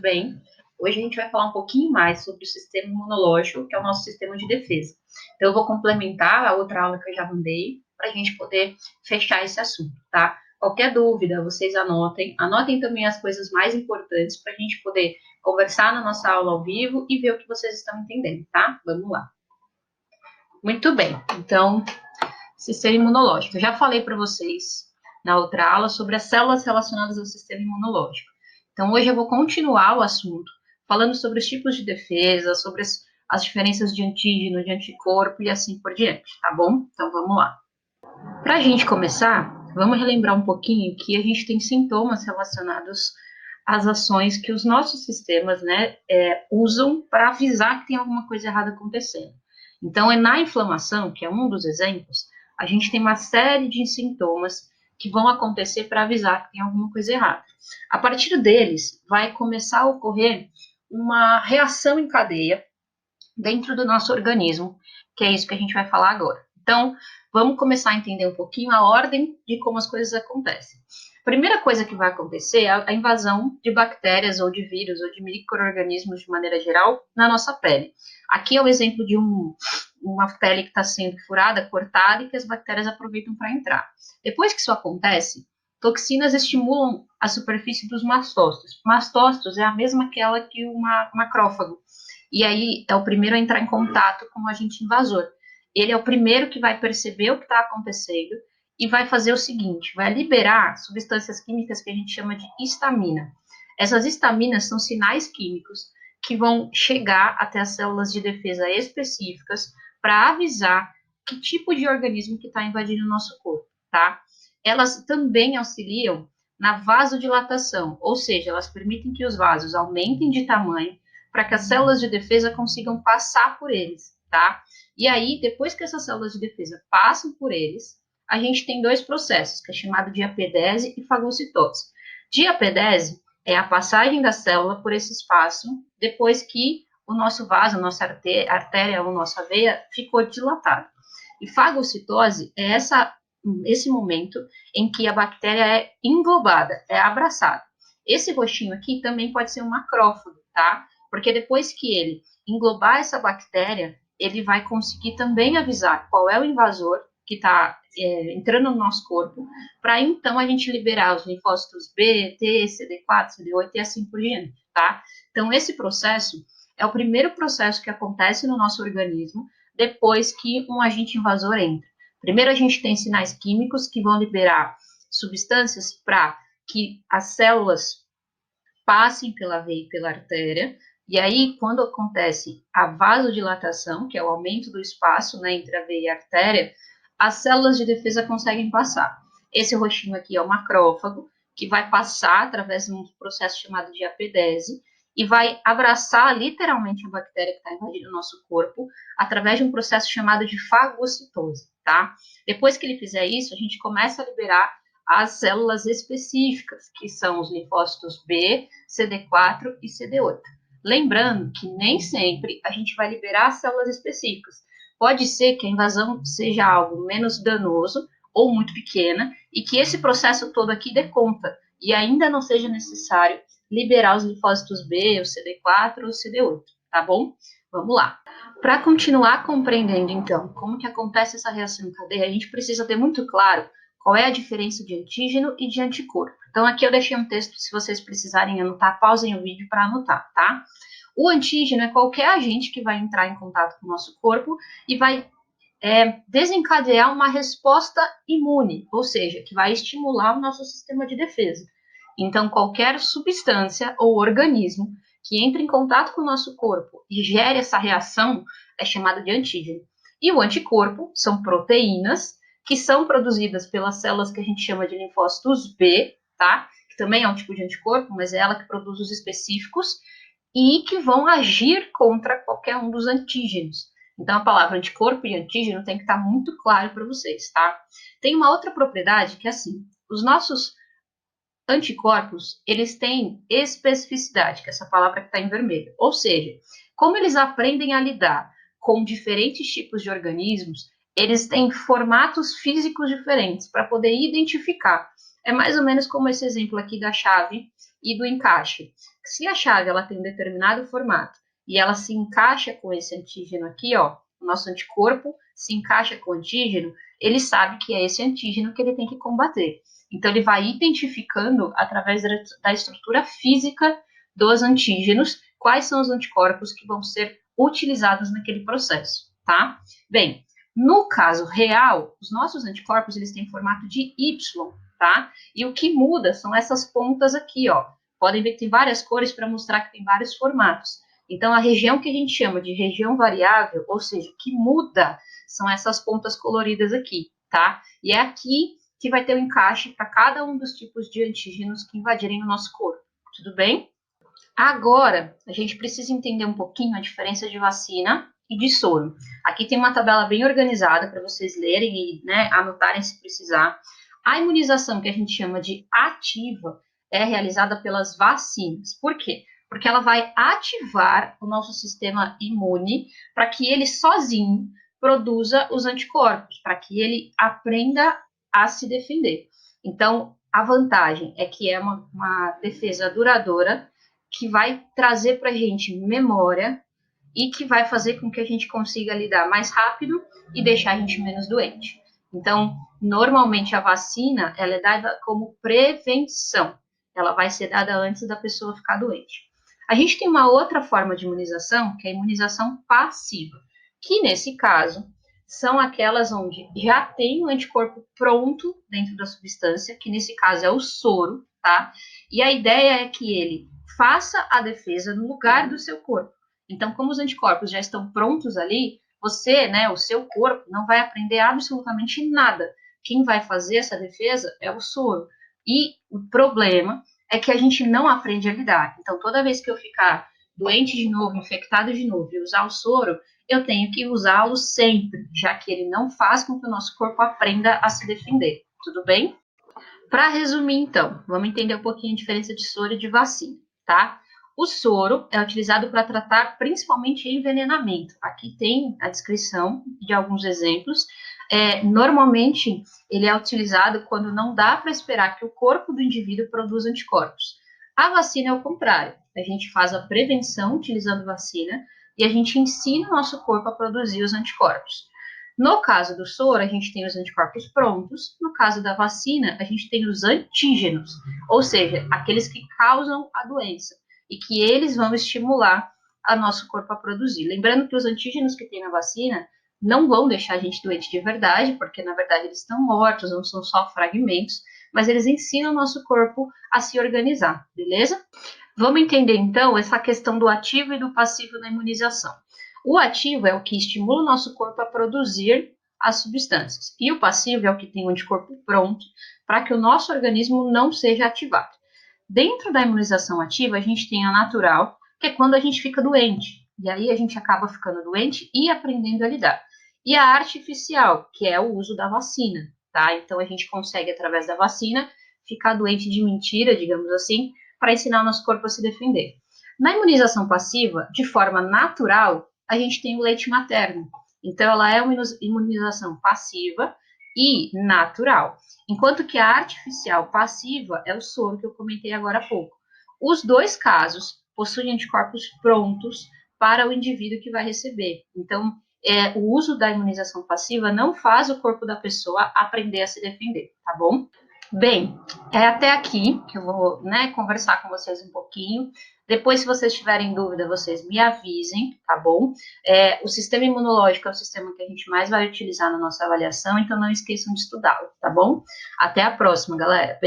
bem? Hoje a gente vai falar um pouquinho mais sobre o sistema imunológico, que é o nosso sistema de defesa. Então, eu vou complementar a outra aula que eu já mandei, para a gente poder fechar esse assunto, tá? Qualquer dúvida, vocês anotem também as coisas mais importantes para a gente poder conversar na nossa aula ao vivo e ver o que vocês estão entendendo, tá? Vamos lá. Muito bem, então, sistema imunológico. Eu já falei para vocês na outra aula sobre as células relacionadas ao sistema imunológico. Então, hoje eu vou continuar o assunto, falando sobre os tipos de defesa, sobre as diferenças de antígeno, de anticorpo e assim por diante, tá bom? Então, vamos lá. Para a gente começar, vamos relembrar um pouquinho que a gente tem sintomas relacionados às ações que os nossos sistemas, usam para avisar que tem alguma coisa errada acontecendo. Então, é na inflamação, que é um dos exemplos, a gente tem uma série de sintomas que vão acontecer para avisar que tem alguma coisa errada. A partir deles, vai começar a ocorrer uma reação em cadeia dentro do nosso organismo, que é isso que a gente vai falar agora. Então, vamos começar a entender um pouquinho a ordem de como as coisas acontecem. A primeira coisa que vai acontecer é a invasão de bactérias ou de vírus ou de micro-organismos de maneira geral na nossa pele. Aqui é o exemplo de uma pele que está sendo furada, cortada e que as bactérias aproveitam para entrar. Depois que isso acontece, toxinas estimulam a superfície dos mastócitos. Mastócitos é a mesma aquela que um macrófago. E aí é o primeiro a entrar em contato com o agente invasor. Ele é o primeiro que vai perceber o que está acontecendo e vai fazer o seguinte, vai liberar substâncias químicas que a gente chama de histamina. Essas histaminas são sinais químicos que vão chegar até as células de defesa específicas para avisar que tipo de organismo que está invadindo o nosso corpo, tá? Elas também auxiliam na vasodilatação, ou seja, elas permitem que os vasos aumentem de tamanho para que as células de defesa consigam passar por eles, tá? E aí, depois que essas células de defesa passam por eles, a gente tem dois processos, que é chamado de apodese e fagocitose. Diapedese é a passagem da célula por esse espaço depois que o nosso vaso, a nossa artéria ou nossa veia ficou dilatada. E fagocitose é esse momento em que a bactéria é englobada, é abraçada. Esse roxinho aqui também pode ser um macrófago, tá? Porque depois que ele englobar essa bactéria, ele vai conseguir também avisar qual é o invasor que está entrando no nosso corpo, para então a gente liberar os linfócitos B, T, CD4, CD8 e assim por diante, tá? Então, esse processo é o primeiro processo que acontece no nosso organismo depois que um agente invasor entra. Primeiro, a gente tem sinais químicos que vão liberar substâncias para que as células passem pela veia e pela artéria, e aí, quando acontece a vasodilatação, que é o aumento do espaço, né, entre a veia e a artéria, as células de defesa conseguem passar. Esse roxinho aqui é o macrófago, que vai passar através de um processo chamado de apodese, e vai abraçar literalmente a bactéria que está invadindo o nosso corpo, através de um processo chamado de fagocitose, tá? Depois que ele fizer isso, a gente começa a liberar as células específicas, que são os linfócitos B, CD4 e CD8. Lembrando que nem sempre a gente vai liberar as células específicas. Pode ser que a invasão seja algo menos danoso ou muito pequena e que esse processo todo aqui dê conta e ainda não seja necessário liberar os linfócitos B, o CD4 ou o CD8, tá bom? Vamos lá. Para continuar compreendendo, então, como que acontece essa reação em cadeia, a gente precisa ter muito claro qual é a diferença de antígeno e de anticorpo. Então, aqui eu deixei um texto, se vocês precisarem anotar, pausem o vídeo para anotar, tá? O antígeno é qualquer agente que vai entrar em contato com o nosso corpo e vai desencadear uma resposta imune, ou seja, que vai estimular o nosso sistema de defesa. Então, qualquer substância ou organismo que entre em contato com o nosso corpo e gere essa reação é chamado de antígeno. E o anticorpo são proteínas que são produzidas pelas células que a gente chama de linfócitos B, tá? Que também é um tipo de anticorpo, mas é ela que produz os específicos e que vão agir contra qualquer um dos antígenos. Então, a palavra anticorpo e antígeno tem que estar muito claro para vocês, tá? Tem uma outra propriedade que é assim, os nossos anticorpos, eles têm especificidade, que é essa palavra que está em vermelho. Ou seja, como eles aprendem a lidar com diferentes tipos de organismos, eles têm formatos físicos diferentes para poder identificar. É mais ou menos como esse exemplo aqui da chave e do encaixe. Se a chave ela tem um determinado formato e ela se encaixa com esse antígeno aqui, ó, o nosso anticorpo se encaixa com o antígeno, ele sabe que é esse antígeno que ele tem que combater. Então, ele vai identificando, através da estrutura física dos antígenos, quais são os anticorpos que vão ser utilizados naquele processo, tá? Bem, no caso real, os nossos anticorpos, eles têm formato de Y, tá? E o que muda são essas pontas aqui, ó. Podem ver que tem várias cores para mostrar que tem vários formatos. Então, a região que a gente chama de região variável, ou seja, que muda, são essas pontas coloridas aqui, tá? E é aqui que vai ter o encaixe para cada um dos tipos de antígenos que invadirem o nosso corpo. Tudo bem? Agora, a gente precisa entender um pouquinho a diferença de vacina e de soro. Aqui tem uma tabela bem organizada para vocês lerem e, né, anotarem se precisar. A imunização, que a gente chama de ativa, é realizada pelas vacinas. Por quê? Porque ela vai ativar o nosso sistema imune para que ele sozinho produza os anticorpos, para que ele aprenda a se defender. Então, a vantagem é que é uma defesa duradoura, que vai trazer para a gente memória e que vai fazer com que a gente consiga lidar mais rápido e deixar a gente menos doente. Então, normalmente a vacina, ela é dada como prevenção. Ela vai ser dada antes da pessoa ficar doente. A gente tem uma outra forma de imunização, que é a imunização passiva, que nesse caso são aquelas onde já tem o anticorpo pronto dentro da substância, que nesse caso é o soro, tá? E a ideia é que ele faça a defesa no lugar do seu corpo. Então, como os anticorpos já estão prontos ali, você, né, o seu corpo, não vai aprender absolutamente nada. Quem vai fazer essa defesa é o soro. E o problema é que a gente não aprende a lidar. Então, toda vez que eu ficar doente de novo, infectado de novo e usar o soro, eu tenho que usá-lo sempre, já que ele não faz com que o nosso corpo aprenda a se defender. Tudo bem? Para resumir, então, vamos entender um pouquinho a diferença de soro e de vacina, tá? O soro é utilizado para tratar principalmente envenenamento. Aqui tem a descrição de alguns exemplos. Normalmente, ele é utilizado quando não dá para esperar que o corpo do indivíduo produza anticorpos. A vacina é o contrário. A gente faz a prevenção utilizando vacina e a gente ensina o nosso corpo a produzir os anticorpos. No caso do soro, a gente tem os anticorpos prontos. No caso da vacina, a gente tem os antígenos, ou seja, aqueles que causam a doença e que eles vão estimular a nosso corpo a produzir. Lembrando que os antígenos que tem na vacina não vão deixar a gente doente de verdade, porque na verdade eles estão mortos, não são só fragmentos, mas eles ensinam o nosso corpo a se organizar, beleza? Vamos entender então essa questão do ativo e do passivo na imunização. O ativo é o que estimula o nosso corpo a produzir as substâncias, e o passivo é o que tem o anticorpo pronto para que o nosso organismo não seja ativado. Dentro da imunização ativa, a gente tem a natural, que é quando a gente fica doente, e aí a gente acaba ficando doente e aprendendo a lidar. E a artificial, que é o uso da vacina, tá? Então a gente consegue, através da vacina, ficar doente de mentira, digamos assim, para ensinar o nosso corpo a se defender. Na imunização passiva, de forma natural, a gente tem o leite materno. Então, ela é uma imunização passiva e natural. Enquanto que a artificial passiva é o soro que eu comentei agora há pouco. Os dois casos possuem anticorpos prontos para o indivíduo que vai receber. Então, o uso da imunização passiva não faz o corpo da pessoa aprender a se defender, tá bom? Bem, é até aqui que eu vou, né, conversar com vocês um pouquinho. Depois, se vocês tiverem dúvida, vocês me avisem, tá bom? O sistema imunológico é o sistema que a gente mais vai utilizar na nossa avaliação, então não esqueçam de estudá-lo, tá bom? Até a próxima, galera.